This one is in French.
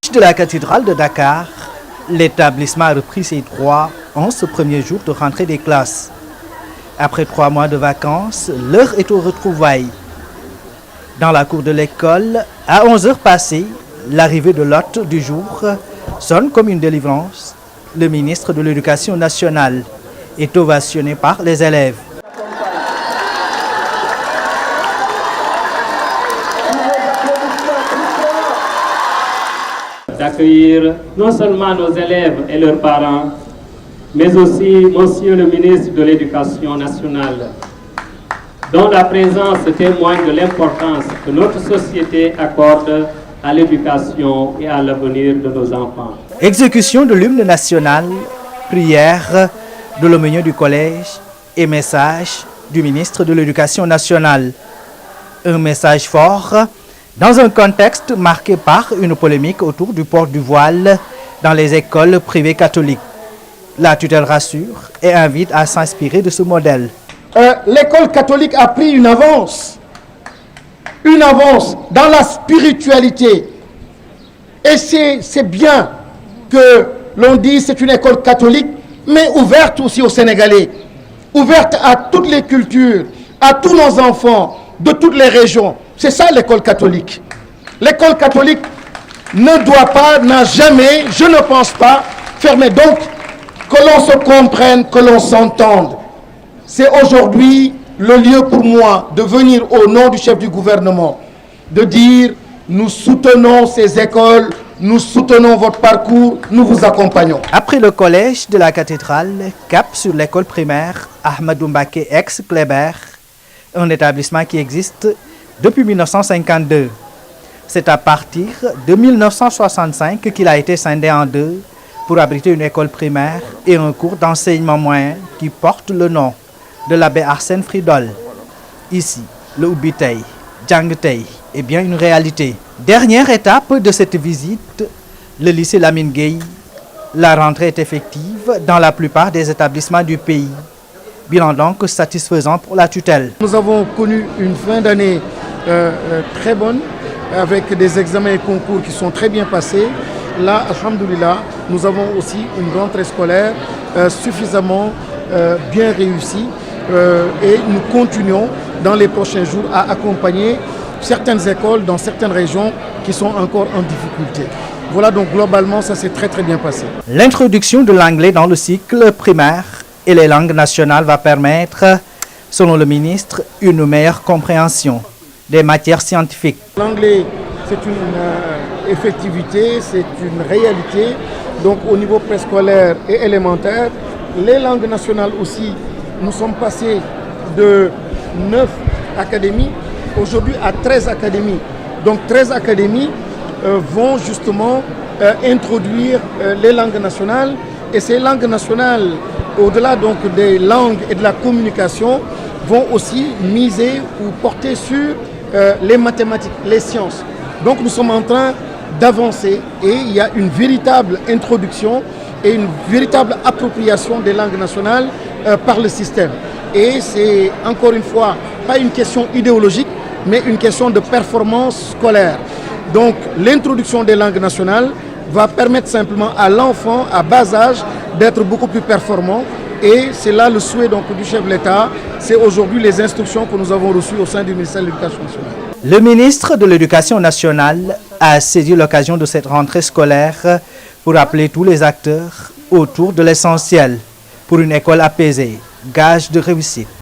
collège de la cathédrale de Dakar, l'établissement a repris ses droits en ce premier jour de rentrée des classes. Après 3 mois de vacances, l'heure est aux retrouvailles. Dans la cour de l'école, à 11h passées, l'arrivée de l'hôte du jour sonne comme une délivrance. Le ministre de l'Éducation nationale est ovationné par les élèves. D'accueillir non seulement nos élèves et leurs parents, mais aussi Monsieur le ministre de l'Éducation nationale, dont la présence témoigne de l'importance que notre société accorde à l'éducation et à l'avenir de nos enfants. Exécution de l'hymne national, prière de l'aumônier du collège et message du ministre de l'Éducation nationale. Un message fort dans un contexte marqué par une polémique autour du port du voile dans les écoles privées catholiques. La tutelle rassure et invite à s'inspirer de ce modèle. L'école catholique a pris une avance dans la spiritualité. Et c'est bien que l'on dise c'est une école catholique, mais ouverte aussi aux Sénégalais, ouverte à toutes les cultures, à tous nos enfants de toutes les régions. C'est ça l'école catholique. L'école catholique ne doit pas, n'a jamais, je ne pense pas, fermer. Donc, que l'on se comprenne, que l'on s'entende. C'est aujourd'hui le lieu pour moi de venir au nom du chef du gouvernement, de dire nous soutenons ces écoles, nous soutenons votre parcours, nous vous accompagnons. Après le collège de la cathédrale, cap sur l'école primaire Ahmadou Mbacké ex-Kléber, un établissement qui existe depuis 1952. C'est à partir de 1965 qu'il a été scindé en deux pour abriter une école primaire et un cours d'enseignement moyen qui porte le nom de l'abbé Arsène Fridol. Ici, le Ubbi-Tey, Jàng-Tey est bien une réalité. Dernière étape de cette visite, le lycée Lamine Gueye. La rentrée est effective dans la plupart des établissements du pays. Bilan donc satisfaisant pour la tutelle. Nous avons connu une fin d'année très bonne, avec des examens et concours qui sont très bien passés. Là, alhamdoulilah, nous avons aussi une rentrée scolaire suffisamment bien réussie et nous continuons dans les prochains jours à accompagner certaines écoles dans certaines régions qui sont encore en difficulté. Voilà, donc globalement, ça s'est très bien passé. L'introduction de l'anglais dans le cycle primaire et les langues nationales va permettre, selon le ministre, une meilleure compréhension des matières scientifiques. L'anglais, c'est une effectivité, c'est une réalité. Donc au niveau préscolaire et élémentaire, les langues nationales aussi, nous sommes passés de 9 académies aujourd'hui à 13 académies. Donc 13 académies vont justement introduire les langues nationales. Et ces langues nationales, au-delà donc des langues et de la communication, vont aussi miser ou porter sur les mathématiques, les sciences. Donc nous sommes en train d'avancer et il y a une véritable introduction et une véritable appropriation des langues nationales par le système. Et c'est encore une fois pas une question idéologique, mais une question de performance scolaire. Donc l'introduction des langues nationales va permettre simplement à l'enfant à bas âge d'être beaucoup plus performant. Et c'est là le souhait donc, du chef de l'État. C'est aujourd'hui les instructions que nous avons reçues au sein du ministère de l'Éducation nationale. Le ministre de l'Éducation nationale a saisi l'occasion de cette rentrée scolaire pour appeler tous les acteurs autour de l'essentiel pour une école apaisée, gage de réussite.